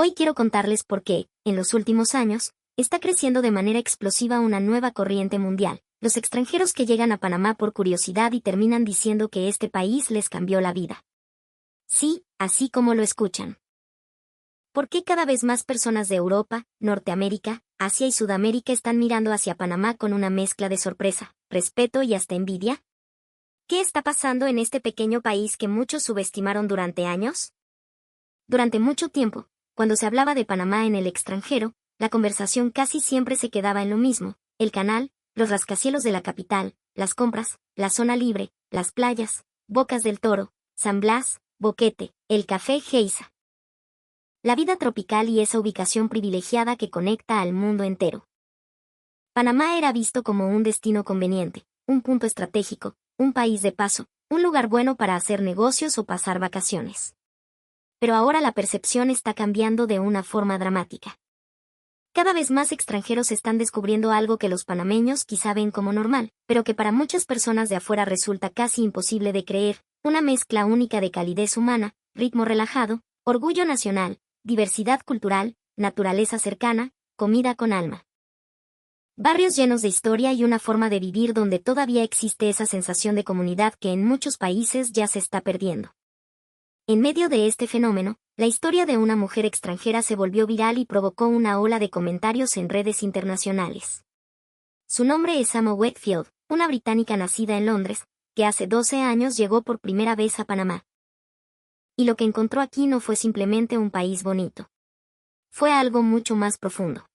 Hoy quiero contarles por qué, en los últimos años, está creciendo de manera explosiva una nueva corriente mundial. Los extranjeros que llegan a Panamá por curiosidad y terminan diciendo que este país les cambió la vida. Sí, así como lo escuchan. ¿Por qué cada vez más personas de Europa, Norteamérica, Asia y Sudamérica están mirando hacia Panamá con una mezcla de sorpresa, respeto y hasta envidia? ¿Qué está pasando en este pequeño país que muchos subestimaron durante años? Durante mucho tiempo, cuando se hablaba de Panamá en el extranjero, la conversación casi siempre se quedaba en lo mismo: el canal, los rascacielos de la capital, las compras, la zona libre, las playas, Bocas del Toro, San Blas, Boquete, el café Geisha. La vida tropical y esa ubicación privilegiada que conecta al mundo entero. Panamá era visto como un destino conveniente, un punto estratégico, un país de paso, un lugar bueno para hacer negocios o pasar vacaciones. Pero ahora la percepción está cambiando de una forma dramática. Cada vez más extranjeros están descubriendo algo que los panameños quizá ven como normal, pero que para muchas personas de afuera resulta casi imposible de creer: una mezcla única de calidez humana, ritmo relajado, orgullo nacional, diversidad cultural, naturaleza cercana, comida con alma. Barrios llenos de historia y una forma de vivir donde todavía existe esa sensación de comunidad que en muchos países ya se está perdiendo. En medio de este fenómeno, la historia de una mujer extranjera se volvió viral y provocó una ola de comentarios en redes internacionales. Su nombre es Emma Wakefield, una británica nacida en Londres, que hace 12 años llegó por primera vez a Panamá. Y lo que encontró aquí no fue simplemente un país bonito. Fue algo mucho más profundo.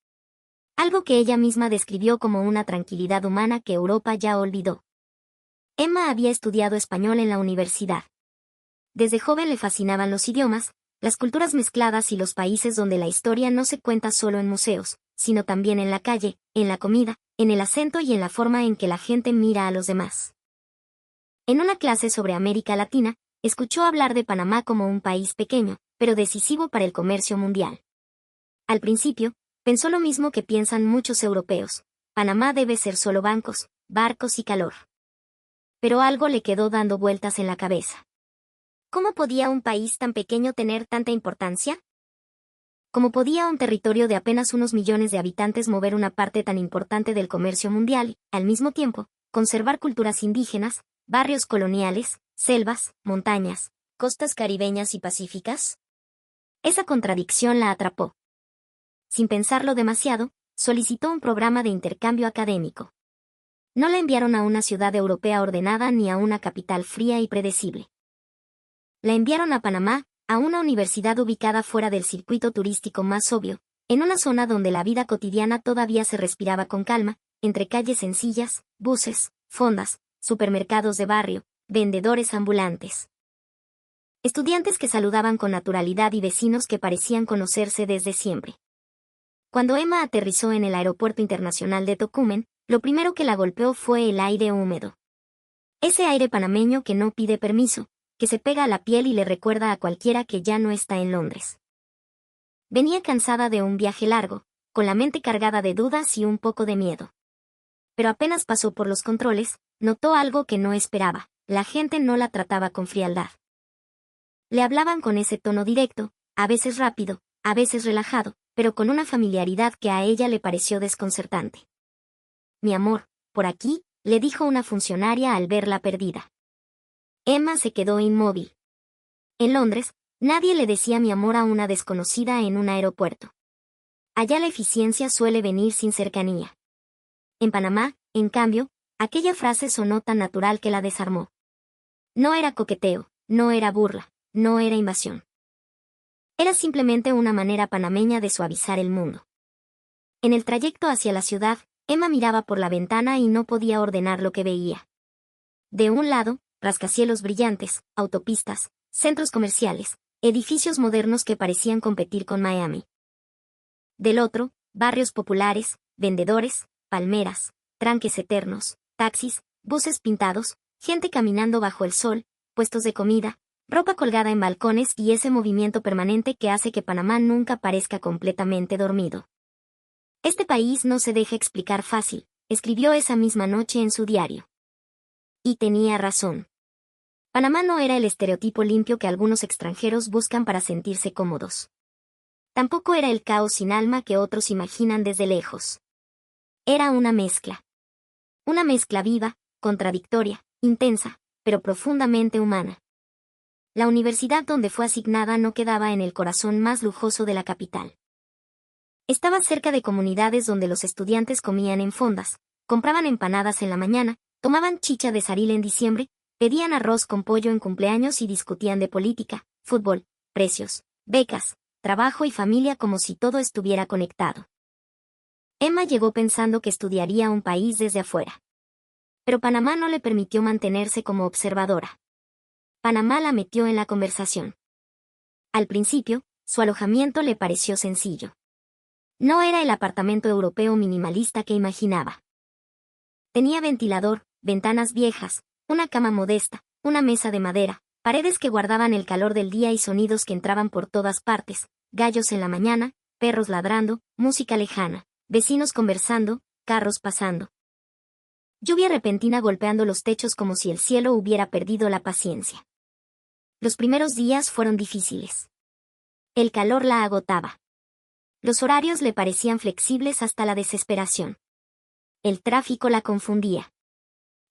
Algo que ella misma describió como una tranquilidad humana que Europa ya olvidó. Emma había estudiado español en la universidad. Desde joven le fascinaban los idiomas, las culturas mezcladas y los países donde la historia no se cuenta solo en museos, sino también en la calle, en la comida, en el acento y en la forma en que la gente mira a los demás. En una clase sobre América Latina, escuchó hablar de Panamá como un país pequeño, pero decisivo para el comercio mundial. Al principio, pensó lo mismo que piensan muchos europeos: Panamá debe ser solo bancos, barcos y calor. Pero algo le quedó dando vueltas en la cabeza. ¿Cómo podía un país tan pequeño tener tanta importancia? ¿Cómo podía un territorio de apenas unos millones de habitantes mover una parte tan importante del comercio mundial y, al mismo tiempo, conservar culturas indígenas, barrios coloniales, selvas, montañas, costas caribeñas y pacíficas? Esa contradicción la atrapó. Sin pensarlo demasiado, solicitó un programa de intercambio académico. No la enviaron a una ciudad europea ordenada ni a una capital fría y predecible. La enviaron a Panamá, a una universidad ubicada fuera del circuito turístico más obvio, en una zona donde la vida cotidiana todavía se respiraba con calma, entre calles sencillas, buses, fondas, supermercados de barrio, vendedores ambulantes. Estudiantes que saludaban con naturalidad y vecinos que parecían conocerse desde siempre. Cuando Emma aterrizó en el Aeropuerto Internacional de Tocumen, lo primero que la golpeó fue el aire húmedo. Ese aire panameño que no pide permiso, que se pega a la piel y le recuerda a cualquiera que ya no está en Londres. Venía cansada de un viaje largo, con la mente cargada de dudas y un poco de miedo. Pero apenas pasó por los controles, notó algo que no esperaba: la gente no la trataba con frialdad. Le hablaban con ese tono directo, a veces rápido, a veces relajado, pero con una familiaridad que a ella le pareció desconcertante. «Mi amor, por aquí», le dijo una funcionaria al verla perdida. Emma se quedó inmóvil. En Londres, nadie le decía mi amor a una desconocida en un aeropuerto. Allá la eficiencia suele venir sin cercanía. En Panamá, en cambio, aquella frase sonó tan natural que la desarmó. No era coqueteo, no era burla, no era invasión. Era simplemente una manera panameña de suavizar el mundo. En el trayecto hacia la ciudad, Emma miraba por la ventana y no podía ordenar lo que veía. De un lado, rascacielos brillantes, autopistas, centros comerciales, edificios modernos que parecían competir con Miami. Del otro, barrios populares, vendedores, palmeras, tranques eternos, taxis, buses pintados, gente caminando bajo el sol, puestos de comida, ropa colgada en balcones y ese movimiento permanente que hace que Panamá nunca parezca completamente dormido. Este país no se deja explicar fácil, escribió esa misma noche en su diario. Y tenía razón. Panamá no era el estereotipo limpio que algunos extranjeros buscan para sentirse cómodos. Tampoco era el caos sin alma que otros imaginan desde lejos. Era una mezcla. Una mezcla viva, contradictoria, intensa, pero profundamente humana. La universidad donde fue asignada no quedaba en el corazón más lujoso de la capital. Estaba cerca de comunidades donde los estudiantes comían en fondas, compraban empanadas en la mañana, tomaban chicha de saril en diciembre, pedían arroz con pollo en cumpleaños y discutían de política, fútbol, precios, becas, trabajo y familia como si todo estuviera conectado. Emma llegó pensando que estudiaría un país desde afuera. Pero Panamá no le permitió mantenerse como observadora. Panamá la metió en la conversación. Al principio, su alojamiento le pareció sencillo. No era el apartamento europeo minimalista que imaginaba. Tenía ventilador, ventanas viejas, una cama modesta, una mesa de madera, paredes que guardaban el calor del día y sonidos que entraban por todas partes, gallos en la mañana, perros ladrando, música lejana, vecinos conversando, carros pasando. Lluvia repentina golpeando los techos como si el cielo hubiera perdido la paciencia. Los primeros días fueron difíciles. El calor la agotaba. Los horarios le parecían flexibles hasta la desesperación. El tráfico la confundía.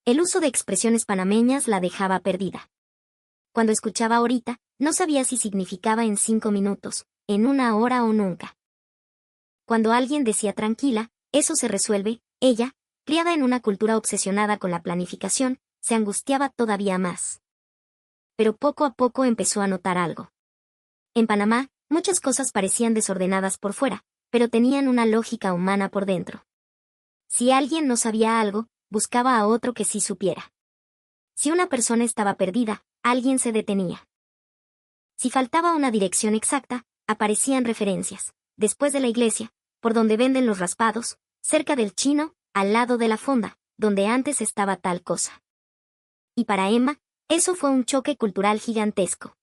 El uso de expresiones panameñas la dejaba perdida. Cuando escuchaba ahorita, no sabía si significaba en 5 minutos, en 1 hora o nunca. Cuando alguien decía tranquila, eso se resuelve, ella, criada en una cultura obsesionada con la planificación, se angustiaba todavía más. Pero poco a poco empezó a notar algo. En Panamá, muchas cosas parecían desordenadas por fuera, pero tenían una lógica humana por dentro. Si alguien no sabía algo, buscaba a otro que sí supiera. Si una persona estaba perdida, alguien se detenía. Si faltaba una dirección exacta, aparecían referencias, después de la iglesia, por donde venden los raspados, cerca del chino, al lado de la fonda, donde antes estaba tal cosa. Y para Emma, eso fue un choque cultural gigantesco.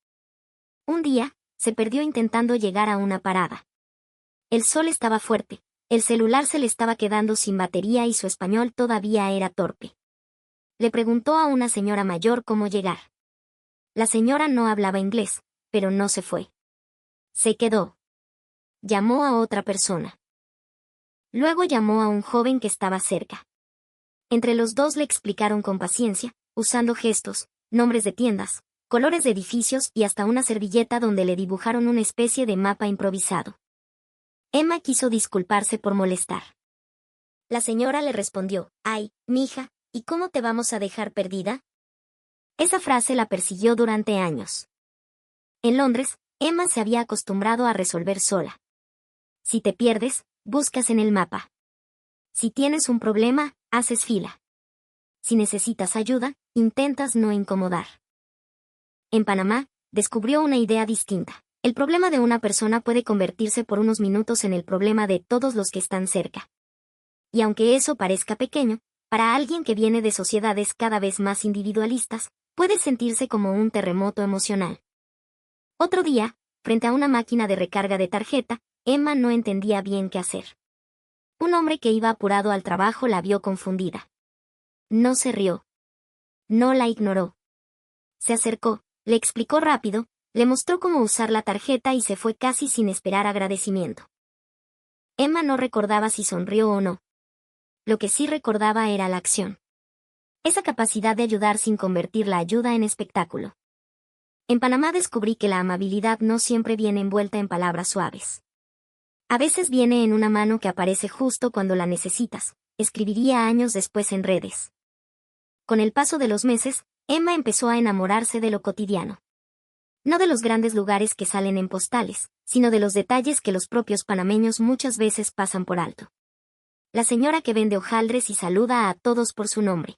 Un día, se perdió intentando llegar a una parada. El sol estaba fuerte, el celular se le estaba quedando sin batería y su español todavía era torpe. Le preguntó a una señora mayor cómo llegar. La señora no hablaba inglés, pero no se fue. Se quedó. Llamó a otra persona. Luego llamó a un joven que estaba cerca. Entre los dos le explicaron con paciencia, usando gestos, nombres de tiendas, colores de edificios y hasta una servilleta donde le dibujaron una especie de mapa improvisado. Emma quiso disculparse por molestar. La señora le respondió, «Ay, mija, ¿y cómo te vamos a dejar perdida?» Esa frase la persiguió durante años. En Londres, Emma se había acostumbrado a resolver sola. Si te pierdes, buscas en el mapa. Si tienes un problema, haces fila. Si necesitas ayuda, intentas no incomodar. En Panamá, descubrió una idea distinta. El problema de una persona puede convertirse por unos minutos en el problema de todos los que están cerca. Y aunque eso parezca pequeño, para alguien que viene de sociedades cada vez más individualistas, puede sentirse como un terremoto emocional. Otro día, frente a una máquina de recarga de tarjeta, Emma no entendía bien qué hacer. Un hombre que iba apurado al trabajo la vio confundida. No se rió. No la ignoró. Se acercó, le explicó rápido, le mostró cómo usar la tarjeta y se fue casi sin esperar agradecimiento. Emma no recordaba si sonrió o no. Lo que sí recordaba era la acción. Esa capacidad de ayudar sin convertir la ayuda en espectáculo. En Panamá descubrí que la amabilidad no siempre viene envuelta en palabras suaves. A veces viene en una mano que aparece justo cuando la necesitas, escribiría años después en redes. Con el paso de los meses, Emma empezó a enamorarse de lo cotidiano. No de los grandes lugares que salen en postales, sino de los detalles que los propios panameños muchas veces pasan por alto. La señora que vende hojaldres y saluda a todos por su nombre.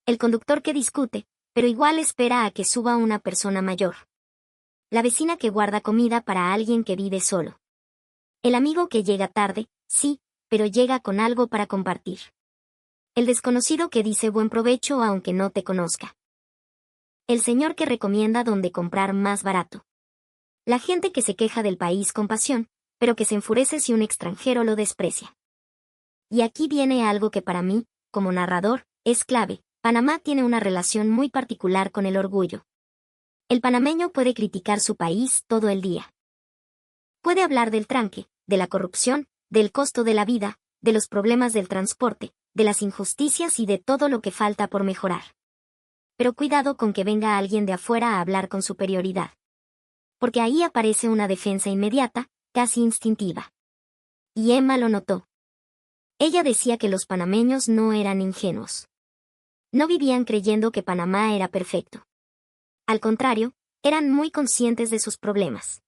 El conductor que discute, pero igual espera a que suba una persona mayor. La vecina que guarda comida para alguien que vive solo. El amigo que llega tarde, sí, pero llega con algo para compartir. El desconocido que dice buen provecho aunque no te conozca. El señor que recomienda dónde comprar más barato. La gente que se queja del país con pasión, pero que se enfurece si un extranjero lo desprecia. Y aquí viene algo que para mí, como narrador, es clave. Panamá tiene una relación muy particular con el orgullo. El panameño puede criticar su país todo el día. Puede hablar del tranque, de la corrupción, del costo de la vida, de los problemas del transporte, de las injusticias y de todo lo que falta por mejorar. Pero cuidado con que venga alguien de afuera a hablar con superioridad. Porque ahí aparece una defensa inmediata, casi instintiva. Y Emma lo notó. Ella decía que los panameños no eran ingenuos. No vivían creyendo que Panamá era perfecto. Al contrario, eran muy conscientes de sus problemas.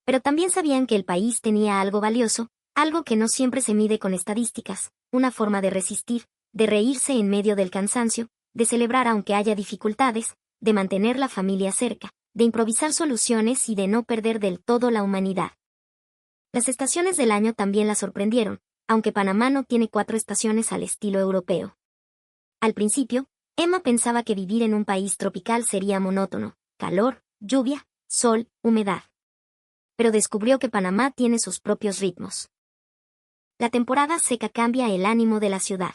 Pero también sabían que el país tenía algo valioso, algo que no siempre se mide con estadísticas, una forma de resistir, de reírse en medio del cansancio, de celebrar aunque haya dificultades, de mantener la familia cerca, de improvisar soluciones y de no perder del todo la humanidad. Las estaciones del año también la sorprendieron, aunque Panamá no tiene 4 estaciones al estilo europeo. Al principio, Emma pensaba que vivir en un país tropical sería monótono, calor, lluvia, sol, humedad. Pero descubrió que Panamá tiene sus propios ritmos. La temporada seca cambia el ánimo de la ciudad.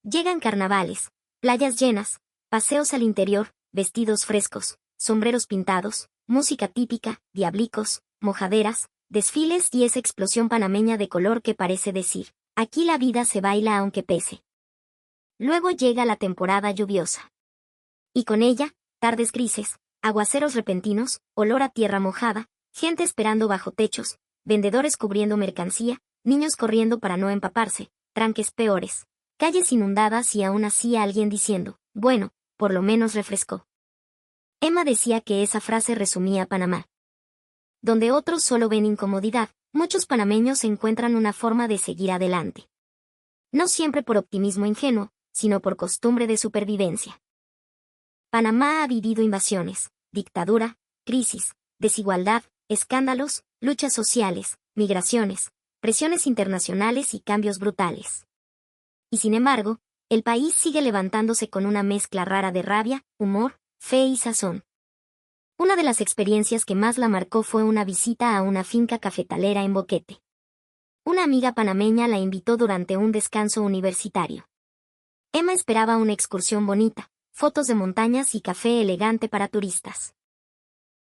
Llegan carnavales, playas llenas, paseos al interior, vestidos frescos, sombreros pintados, música típica, diablicos, mojaderas, desfiles y esa explosión panameña de color que parece decir, aquí la vida se baila aunque pese. Luego llega la temporada lluviosa. Y con ella, tardes grises, aguaceros repentinos, olor a tierra mojada, gente esperando bajo techos, vendedores cubriendo mercancía, niños corriendo para no empaparse, tranques peores, calles inundadas y aún así alguien diciendo, bueno, por lo menos refrescó. Emma decía que esa frase resumía Panamá. Donde otros solo ven incomodidad, muchos panameños encuentran una forma de seguir adelante. No siempre por optimismo ingenuo, sino por costumbre de supervivencia. Panamá ha vivido invasiones, dictadura, crisis, desigualdad, escándalos, luchas sociales, migraciones, presiones internacionales y cambios brutales. Y sin embargo, el país sigue levantándose con una mezcla rara de rabia, humor, fe y sazón. Una de las experiencias que más la marcó fue una visita a una finca cafetalera en Boquete. Una amiga panameña la invitó durante un descanso universitario. Emma esperaba una excursión bonita, fotos de montañas y café elegante para turistas.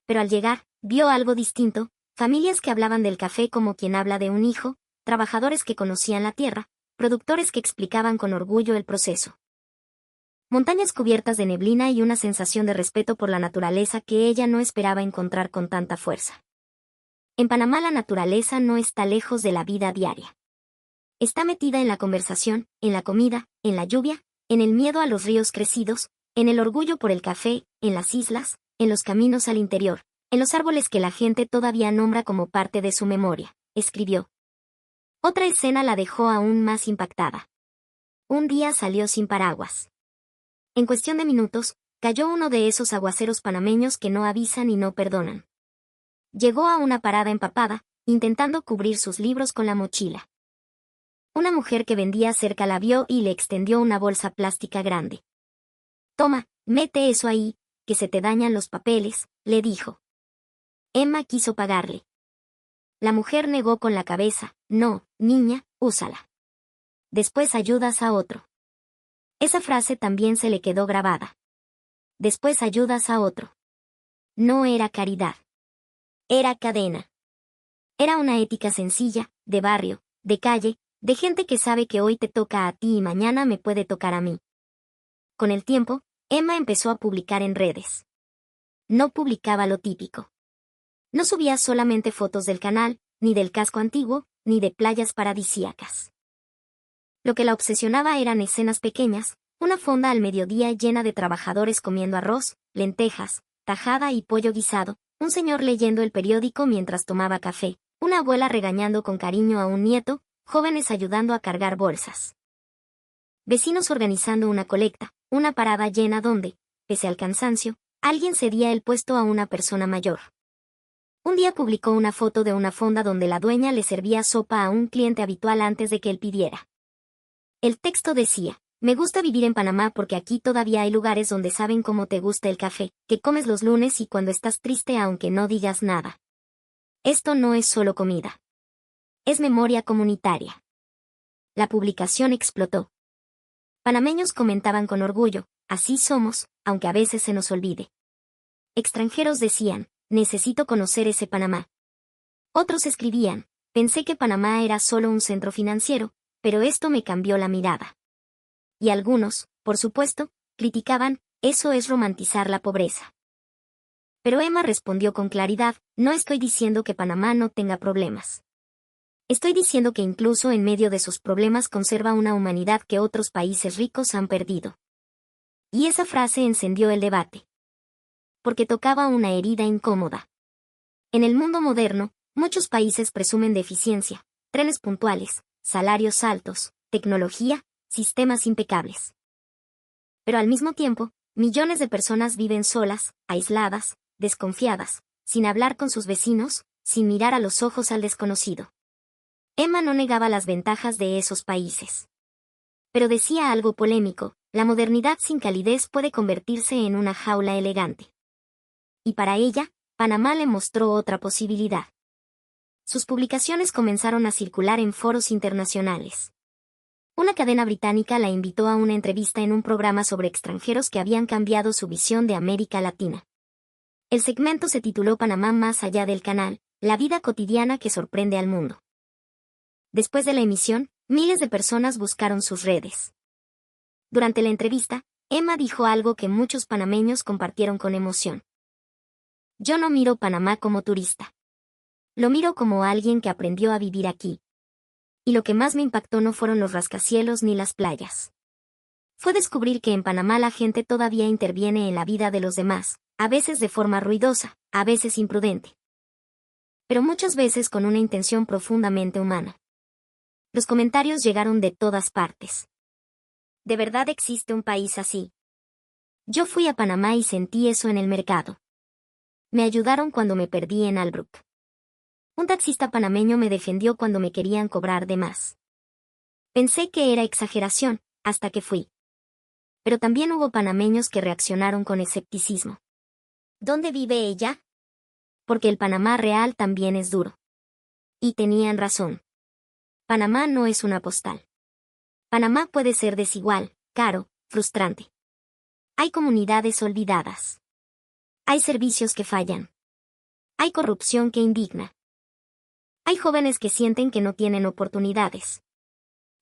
Pero al llegar, vio algo distinto, familias que hablaban del café como quien habla de un hijo, trabajadores que conocían la tierra, productores que explicaban con orgullo el proceso. Montañas cubiertas de neblina y una sensación de respeto por la naturaleza que ella no esperaba encontrar con tanta fuerza. En Panamá la naturaleza no está lejos de la vida diaria. Está metida en la conversación, en la comida, en la lluvia, en el miedo a los ríos crecidos, en el orgullo por el café, en las islas, en los caminos al interior, en los árboles que la gente todavía nombra como parte de su memoria, escribió. Otra escena la dejó aún más impactada. Un día salió sin paraguas. En cuestión de minutos, cayó uno de esos aguaceros panameños que no avisan y no perdonan. Llegó a una parada empapada, intentando cubrir sus libros con la mochila. Una mujer que vendía cerca la vio y le extendió una bolsa plástica grande. Toma, mete eso ahí, que se te dañan los papeles, le dijo. Emma quiso pagarle. La mujer negó con la cabeza, no, niña, úsala. Después ayudas a otro. Esa frase también se le quedó grabada. Después ayudas a otro. No era caridad. Era cadena. Era una ética sencilla, de barrio, de calle, de gente que sabe que hoy te toca a ti y mañana me puede tocar a mí. Con el tiempo, Emma empezó a publicar en redes. No publicaba lo típico. No subía solamente fotos del canal, ni del casco antiguo, ni de playas paradisíacas. Lo que la obsesionaba eran escenas pequeñas, una fonda al mediodía llena de trabajadores comiendo arroz, lentejas, tajada y pollo guisado, un señor leyendo el periódico mientras tomaba café, una abuela regañando con cariño a un nieto, jóvenes ayudando a cargar bolsas. Vecinos organizando una colecta, una parada llena donde, pese al cansancio, alguien cedía el puesto a una persona mayor. Un día publicó una foto de una fonda donde la dueña le servía sopa a un cliente habitual antes de que él pidiera. El texto decía, me gusta vivir en Panamá porque aquí todavía hay lugares donde saben cómo te gusta el café, que comes los lunes y cuando estás triste aunque no digas nada. Esto no es solo comida. Es memoria comunitaria. La publicación explotó. Panameños comentaban con orgullo, así somos, aunque a veces se nos olvide. Extranjeros decían, necesito conocer ese Panamá. Otros escribían, pensé que Panamá era solo un centro financiero, pero esto me cambió la mirada. Y algunos, por supuesto, criticaban, eso es romantizar la pobreza. Pero Emma respondió con claridad, no estoy diciendo que Panamá no tenga problemas. Estoy diciendo que incluso en medio de sus problemas conserva una humanidad que otros países ricos han perdido. Y esa frase encendió el debate. Porque tocaba una herida incómoda. En el mundo moderno, muchos países presumen de eficiencia, trenes puntuales, salarios altos, tecnología, sistemas impecables. Pero al mismo tiempo, millones de personas viven solas, aisladas, desconfiadas, sin hablar con sus vecinos, sin mirar a los ojos al desconocido. Emma no negaba las ventajas de esos países. Pero decía algo polémico, la modernidad sin calidez puede convertirse en una jaula elegante. Y para ella, Panamá le mostró otra posibilidad. Sus publicaciones comenzaron a circular en foros internacionales. Una cadena británica la invitó a una entrevista en un programa sobre extranjeros que habían cambiado su visión de América Latina. El segmento se tituló Panamá más allá del canal, la vida cotidiana que sorprende al mundo. Después de la emisión, miles de personas buscaron sus redes. Durante la entrevista, Emma dijo algo que muchos panameños compartieron con emoción. Yo no miro Panamá como turista. Lo miro como alguien que aprendió a vivir aquí. Y lo que más me impactó no fueron los rascacielos ni las playas. Fue descubrir que en Panamá la gente todavía interviene en la vida de los demás, a veces de forma ruidosa, a veces imprudente. Pero muchas veces con una intención profundamente humana. Los comentarios llegaron de todas partes. ¿De verdad existe un país así? Yo fui a Panamá y sentí eso en el mercado. Me ayudaron cuando me perdí en Albrook. Un taxista panameño me defendió cuando me querían cobrar de más. Pensé que era exageración, hasta que fui. Pero también hubo panameños que reaccionaron con escepticismo. ¿Dónde vive ella? Porque el Panamá real también es duro. Y tenían razón. Panamá no es una postal. Panamá puede ser desigual, caro, frustrante. Hay comunidades olvidadas. Hay servicios que fallan. Hay corrupción que indigna. Hay jóvenes que sienten que no tienen oportunidades.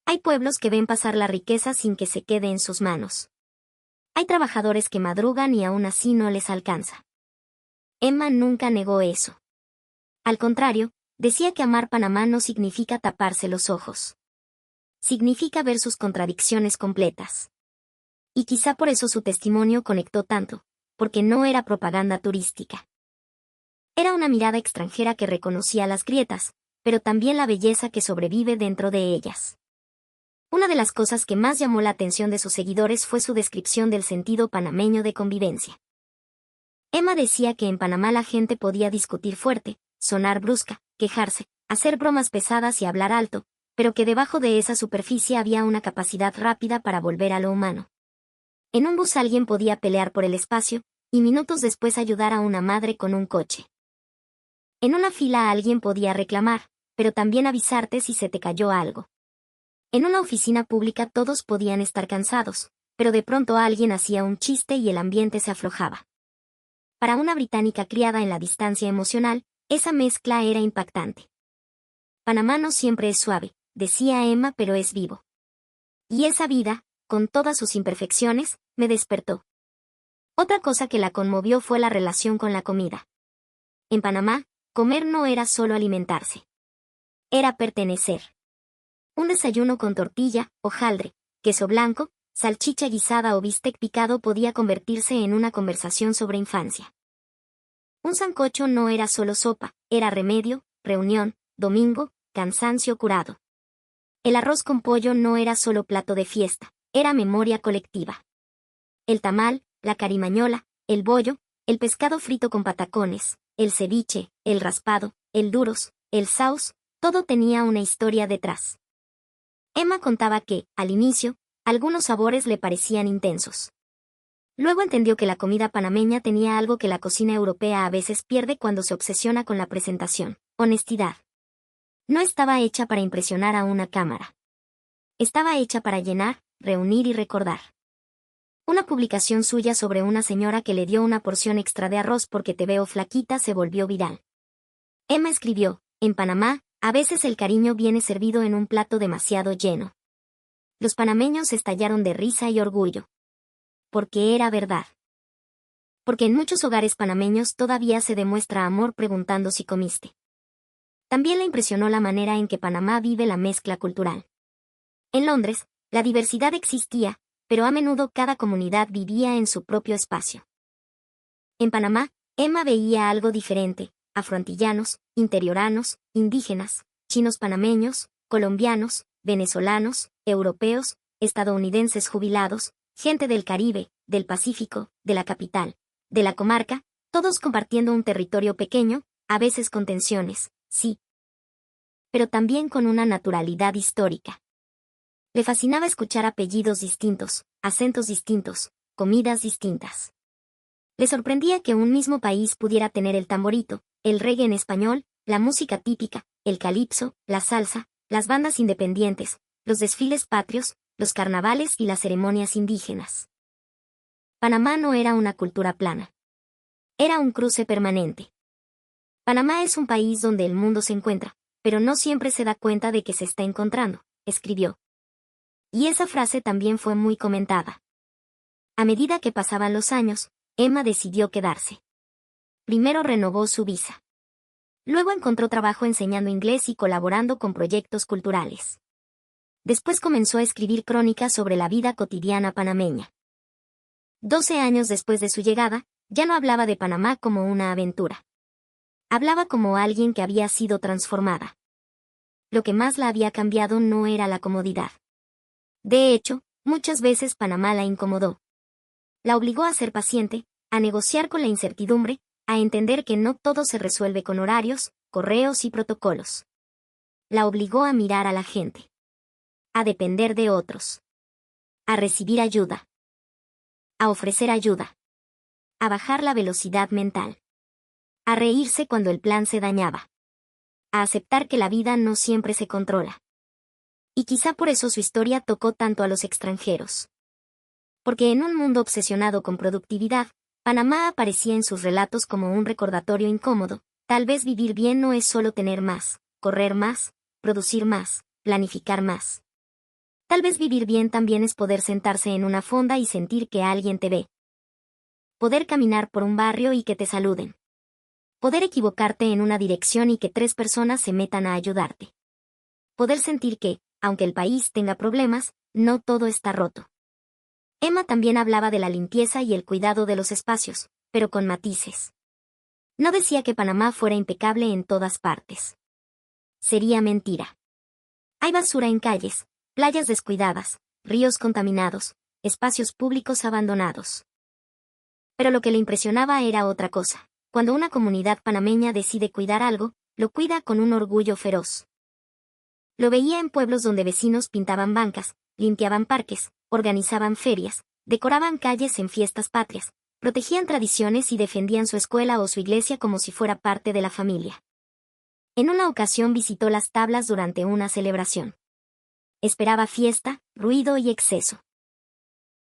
Hay pueblos que ven pasar la riqueza sin que se quede en sus manos. Hay trabajadores que madrugan y aún así no les alcanza. Emma nunca negó eso. Al contrario, decía que amar Panamá no significa taparse los ojos. Significa ver sus contradicciones completas. Y quizá por eso su testimonio conectó tanto, porque no era propaganda turística. Era una mirada extranjera que reconocía las grietas, pero también la belleza que sobrevive dentro de ellas. Una de las cosas que más llamó la atención de sus seguidores fue su descripción del sentido panameño de convivencia. Emma decía que en Panamá la gente podía discutir fuerte, sonar brusca, quejarse, hacer bromas pesadas y hablar alto, pero que debajo de esa superficie había una capacidad rápida para volver a lo humano. En un bus alguien podía pelear por el espacio, y minutos después ayudar a una madre con un coche. En una fila alguien podía reclamar, pero también avisarte si se te cayó algo. En una oficina pública todos podían estar cansados, pero de pronto alguien hacía un chiste y el ambiente se aflojaba. Para una británica criada en la distancia emocional, esa mezcla era impactante. Panamá no siempre es suave, decía Emma, pero es vivo. Y esa vida, con todas sus imperfecciones, me despertó. Otra cosa que la conmovió fue la relación con la comida. En Panamá, comer no era solo alimentarse. Era pertenecer. Un desayuno con tortilla, hojaldre, queso blanco, salchicha guisada o bistec picado podía convertirse en una conversación sobre infancia. Un sancocho no era solo sopa, era remedio, reunión, domingo, cansancio curado. El arroz con pollo no era solo plato de fiesta, era memoria colectiva. El tamal, la carimañola, el bollo, el pescado frito con patacones, el ceviche, el raspado, el duros, el saus, todo tenía una historia detrás. Emma contaba que, al inicio, algunos sabores le parecían intensos. Luego entendió que la comida panameña tenía algo que la cocina europea a veces pierde cuando se obsesiona con la presentación: honestidad. No estaba hecha para impresionar a una cámara. Estaba hecha para llenar, reunir y recordar. Una publicación suya sobre una señora que le dio una porción extra de arroz porque te veo flaquita se volvió viral. Emma escribió: En Panamá, a veces el cariño viene servido en un plato demasiado lleno. Los panameños estallaron de risa y orgullo. Porque era verdad. Porque en muchos hogares panameños todavía se demuestra amor preguntando si comiste. También le impresionó la manera en que Panamá vive la mezcla cultural. En Londres, la diversidad existía, pero a menudo cada comunidad vivía en su propio espacio. En Panamá, Emma veía algo diferente: afroantillanos, interioranos, indígenas, chinos panameños, colombianos, venezolanos, europeos, estadounidenses jubilados, gente del Caribe, del Pacífico, de la capital, de la comarca, todos compartiendo un territorio pequeño, a veces con tensiones, sí, pero también con una naturalidad histórica. Le fascinaba escuchar apellidos distintos, acentos distintos, comidas distintas. Le sorprendía que un mismo país pudiera tener el tamborito, el reggae en español, la música típica, el calipso, la salsa, las bandas independientes, los desfiles patrios, los carnavales y las ceremonias indígenas. Panamá no era una cultura plana. Era un cruce permanente. Panamá es un país donde el mundo se encuentra, pero no siempre se da cuenta de que se está encontrando, escribió. Y esa frase también fue muy comentada. A medida que pasaban los años, Emma decidió quedarse. Primero renovó su visa. Luego encontró trabajo enseñando inglés y colaborando con proyectos culturales. Después comenzó a escribir crónicas sobre la vida cotidiana panameña. 12 años después de su llegada, ya no hablaba de Panamá como una aventura. Hablaba como alguien que había sido transformada. Lo que más la había cambiado no era la comodidad. De hecho, muchas veces Panamá la incomodó. La obligó a ser paciente, a negociar con la incertidumbre, a entender que no todo se resuelve con horarios, correos y protocolos. La obligó a mirar a la gente. A depender de otros. A recibir ayuda. A ofrecer ayuda. A bajar la velocidad mental. A reírse cuando el plan se dañaba. A aceptar que la vida no siempre se controla. Y quizá por eso su historia tocó tanto a los extranjeros. Porque en un mundo obsesionado con productividad, Panamá aparecía en sus relatos como un recordatorio incómodo: tal vez vivir bien no es solo tener más, correr más, producir más, planificar más. Tal vez vivir bien también es poder sentarse en una fonda y sentir que alguien te ve. Poder caminar por un barrio y que te saluden. Poder equivocarte en una dirección y que 3 personas se metan a ayudarte. Poder sentir que, aunque el país tenga problemas, no todo está roto. Emma también hablaba de la limpieza y el cuidado de los espacios, pero con matices. No decía que Panamá fuera impecable en todas partes. Sería mentira. Hay basura en calles, playas descuidadas, ríos contaminados, espacios públicos abandonados. Pero lo que le impresionaba era otra cosa: cuando una comunidad panameña decide cuidar algo, lo cuida con un orgullo feroz. Lo veía en pueblos donde vecinos pintaban bancas, limpiaban parques, organizaban ferias, decoraban calles en fiestas patrias, protegían tradiciones y defendían su escuela o su iglesia como si fuera parte de la familia. En una ocasión visitó las tablas durante una celebración. Esperaba fiesta, ruido y exceso.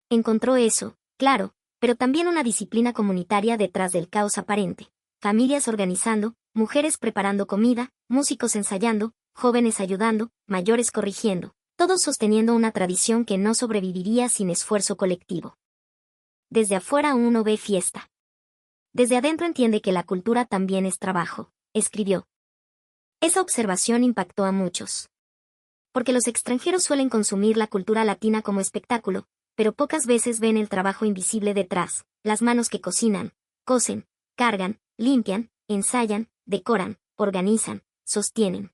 Encontró eso, claro, pero también una disciplina comunitaria detrás del caos aparente: familias organizando, mujeres preparando comida, músicos ensayando, jóvenes ayudando, mayores corrigiendo, todos sosteniendo una tradición que no sobreviviría sin esfuerzo colectivo. Desde afuera uno ve fiesta. Desde adentro entiende que la cultura también es trabajo, escribió. Esa observación impactó a muchos. Porque los extranjeros suelen consumir la cultura latina como espectáculo, pero pocas veces ven el trabajo invisible detrás: las manos que cocinan, cosen, cargan, limpian, ensayan, decoran, organizan, sostienen.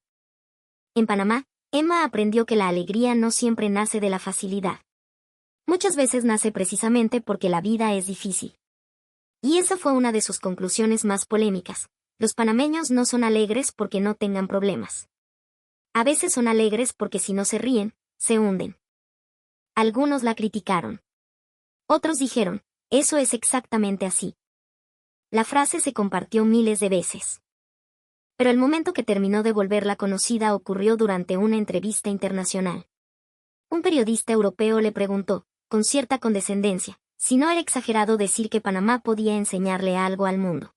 En Panamá, Emma aprendió que la alegría no siempre nace de la facilidad. Muchas veces nace precisamente porque la vida es difícil. Y esa fue una de sus conclusiones más polémicas: los panameños no son alegres porque no tengan problemas. A veces son alegres porque si no se ríen, se hunden. Algunos la criticaron. Otros dijeron: eso es exactamente así. La frase se compartió miles de veces. Pero el momento que terminó de volverla conocida ocurrió durante una entrevista internacional. Un periodista europeo le preguntó, con cierta condescendencia, si no era exagerado decir que Panamá podía enseñarle algo al mundo.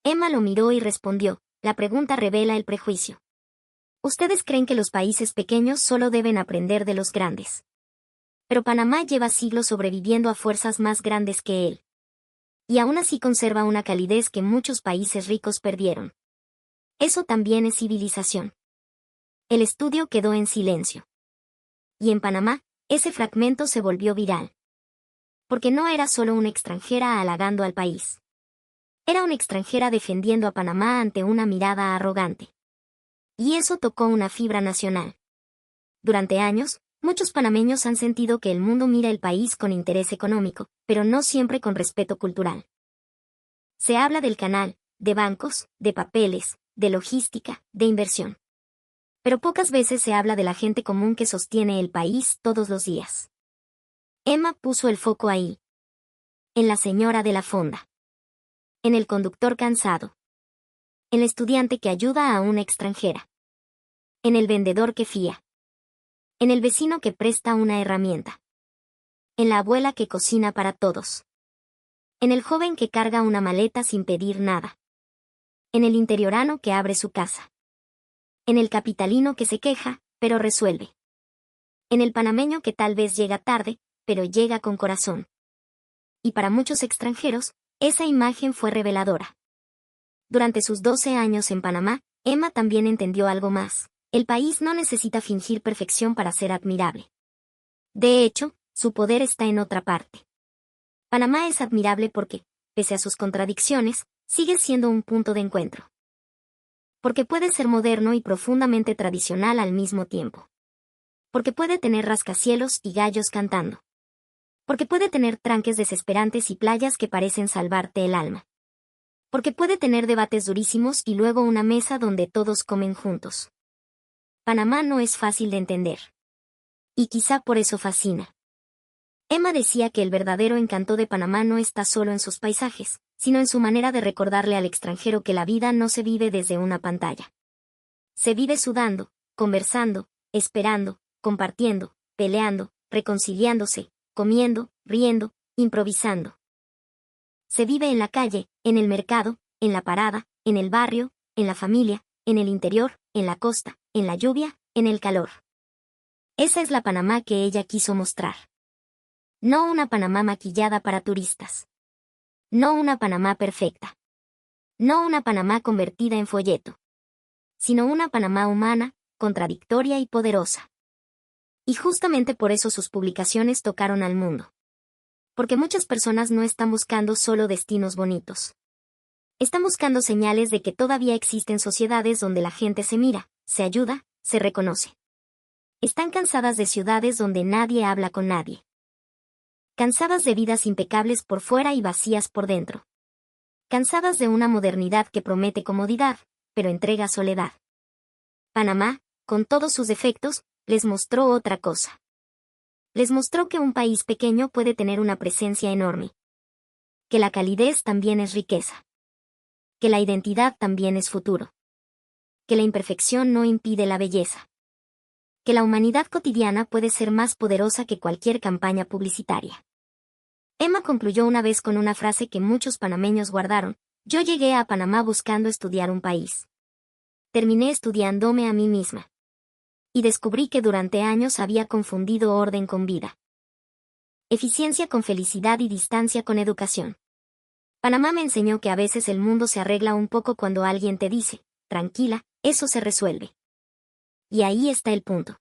Emma lo miró y respondió: la pregunta revela el prejuicio. Ustedes creen que los países pequeños solo deben aprender de los grandes. Pero Panamá lleva siglos sobreviviendo a fuerzas más grandes que él. Y aún así conserva una calidez que muchos países ricos perdieron. Eso también es civilización. El estudio quedó en silencio. Y en Panamá, ese fragmento se volvió viral. Porque no era solo una extranjera halagando al país. Era una extranjera defendiendo a Panamá ante una mirada arrogante. Y eso tocó una fibra nacional. Durante años, muchos panameños han sentido que el mundo mira el país con interés económico, pero no siempre con respeto cultural. Se habla del canal, de bancos, de papeles, de logística, de inversión. Pero pocas veces se habla de la gente común que sostiene el país todos los días. Emma puso el foco ahí. En la señora de la fonda. En el conductor cansado. En el estudiante que ayuda a una extranjera. En el vendedor que fía. En el vecino que presta una herramienta. En la abuela que cocina para todos. En el joven que carga una maleta sin pedir nada. En el interiorano que abre su casa. En el capitalino que se queja, pero resuelve. En el panameño que tal vez llega tarde, pero llega con corazón. Y para muchos extranjeros, esa imagen fue reveladora. Durante sus 12 años en Panamá, Emma también entendió algo más. El país no necesita fingir perfección para ser admirable. De hecho, su poder está en otra parte. Panamá es admirable porque, pese a sus contradicciones, sigue siendo un punto de encuentro. Porque puede ser moderno y profundamente tradicional al mismo tiempo. Porque puede tener rascacielos y gallos cantando. Porque puede tener tranques desesperantes y playas que parecen salvarte el alma. Porque puede tener debates durísimos y luego una mesa donde todos comen juntos. Panamá no es fácil de entender. Y quizá por eso fascina. Emma decía que el verdadero encanto de Panamá no está solo en sus paisajes, sino en su manera de recordarle al extranjero que la vida no se vive desde una pantalla. Se vive sudando, conversando, esperando, compartiendo, peleando, reconciliándose, comiendo, riendo, improvisando. Se vive en la calle, en el mercado, en la parada, en el barrio, en la familia, en el interior, en la costa, en la lluvia, en el calor. Esa es la Panamá que ella quiso mostrar. No una Panamá maquillada para turistas. No una Panamá perfecta. No una Panamá convertida en folleto. Sino una Panamá humana, contradictoria y poderosa. Y justamente por eso sus publicaciones tocaron al mundo. Porque muchas personas no están buscando solo destinos bonitos. Están buscando señales de que todavía existen sociedades donde la gente se mira, se ayuda, se reconoce. Están cansadas de ciudades donde nadie habla con nadie. Cansadas de vidas impecables por fuera y vacías por dentro. Cansadas de una modernidad que promete comodidad, pero entrega soledad. Panamá, con todos sus defectos, les mostró otra cosa. Les mostró que un país pequeño puede tener una presencia enorme. Que la calidez también es riqueza. Que la identidad también es futuro. Que la imperfección no impide la belleza. Que la humanidad cotidiana puede ser más poderosa que cualquier campaña publicitaria. Emma concluyó una vez con una frase que muchos panameños guardaron: yo llegué a Panamá buscando estudiar un país. Terminé estudiándome a mí misma. Y descubrí que durante años había confundido orden con vida. Eficiencia con felicidad y distancia con educación. Panamá me enseñó que a veces el mundo se arregla un poco cuando alguien te dice, tranquila, eso se resuelve. Y ahí está el punto.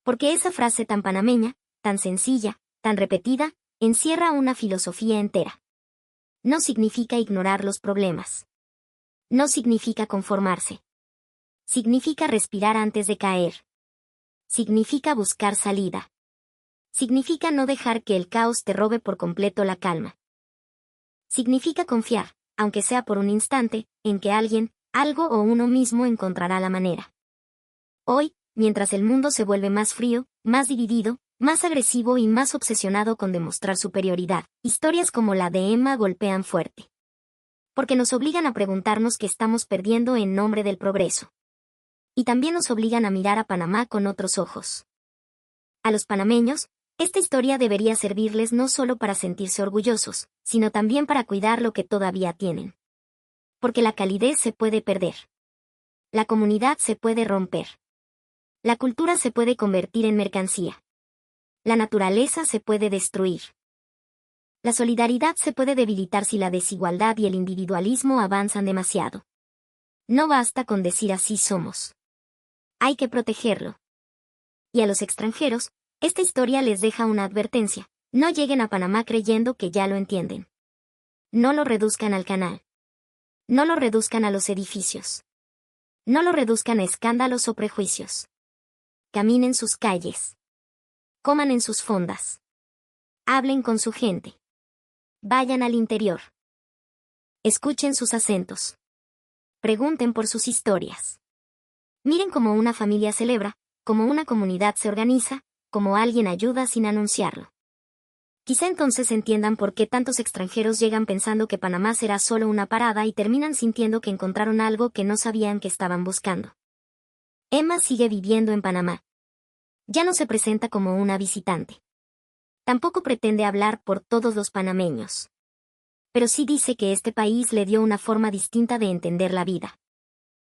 Porque esa frase tan panameña, tan sencilla, tan repetida, encierra una filosofía entera. No significa ignorar los problemas. No significa conformarse. Significa respirar antes de caer. Significa buscar salida. Significa no dejar que el caos te robe por completo la calma. Significa confiar, aunque sea por un instante, en que alguien, algo o uno mismo encontrará la manera. Hoy, mientras el mundo se vuelve más frío, más dividido, más agresivo y más obsesionado con demostrar superioridad, historias como la de Emma golpean fuerte. Porque nos obligan a preguntarnos qué estamos perdiendo en nombre del progreso. Y también nos obligan a mirar a Panamá con otros ojos. A los panameños, esta historia debería servirles no solo para sentirse orgullosos, sino también para cuidar lo que todavía tienen. Porque la calidez se puede perder. La comunidad se puede romper. La cultura se puede convertir en mercancía. La naturaleza se puede destruir. La solidaridad se puede debilitar si la desigualdad y el individualismo avanzan demasiado. No basta con decir así somos. Hay que protegerlo. Y a los extranjeros, esta historia les deja una advertencia. No lleguen a Panamá creyendo que ya lo entienden. No lo reduzcan al canal. No lo reduzcan a los edificios. No lo reduzcan a escándalos o prejuicios. Caminen sus calles. Coman en sus fondas. Hablen con su gente. Vayan al interior. Escuchen sus acentos. Pregunten por sus historias. Miren cómo una familia celebra, cómo una comunidad se organiza, cómo alguien ayuda sin anunciarlo. Quizá entonces entiendan por qué tantos extranjeros llegan pensando que Panamá será solo una parada y terminan sintiendo que encontraron algo que no sabían que estaban buscando. Emma sigue viviendo en Panamá. Ya no se presenta como una visitante. Tampoco pretende hablar por todos los panameños. Pero sí dice que este país le dio una forma distinta de entender la vida.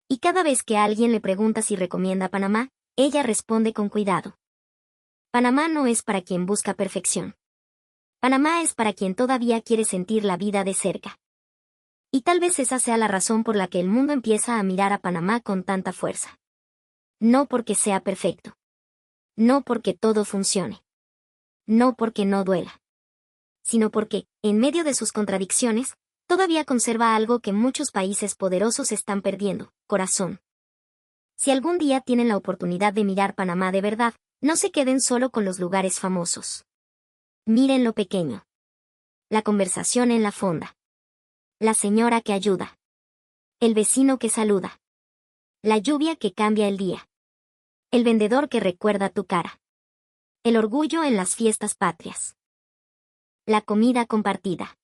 Y cada vez que alguien le pregunta si recomienda Panamá, ella responde con cuidado. Panamá no es para quien busca perfección. Panamá es para quien todavía quiere sentir la vida de cerca. Y tal vez esa sea la razón por la que el mundo empieza a mirar a Panamá con tanta fuerza. No porque sea perfecto. No porque todo funcione. No porque no duela. Sino porque, en medio de sus contradicciones, todavía conserva algo que muchos países poderosos están perdiendo: corazón. Si algún día tienen la oportunidad de mirar Panamá de verdad, no se queden solo con los lugares famosos. Miren lo pequeño. La conversación en la fonda. La señora que ayuda. El vecino que saluda. La lluvia que cambia el día. El vendedor que recuerda tu cara. El orgullo en las fiestas patrias. La comida compartida.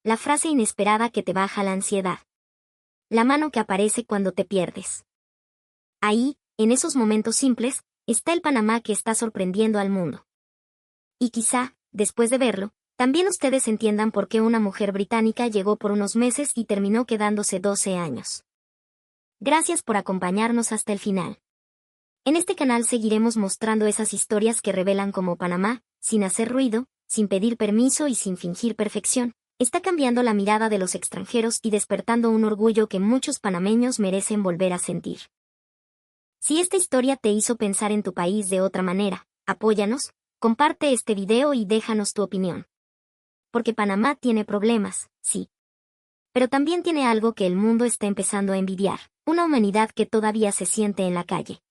La frase inesperada que te baja la ansiedad. La mano que aparece cuando te pierdes. Ahí, en esos momentos simples, está el Panamá que está sorprendiendo al mundo. Y quizá, después de verlo, también ustedes entiendan por qué una mujer británica llegó por unos meses y terminó quedándose 12 años. Gracias por acompañarnos hasta el final. En este canal seguiremos mostrando esas historias que revelan cómo Panamá, sin hacer ruido, sin pedir permiso y sin fingir perfección, está cambiando la mirada de los extranjeros y despertando un orgullo que muchos panameños merecen volver a sentir. Si esta historia te hizo pensar en tu país de otra manera, apóyanos, comparte este video y déjanos tu opinión. Porque Panamá tiene problemas, sí. Pero también tiene algo que el mundo está empezando a envidiar: una humanidad que todavía se siente en la calle.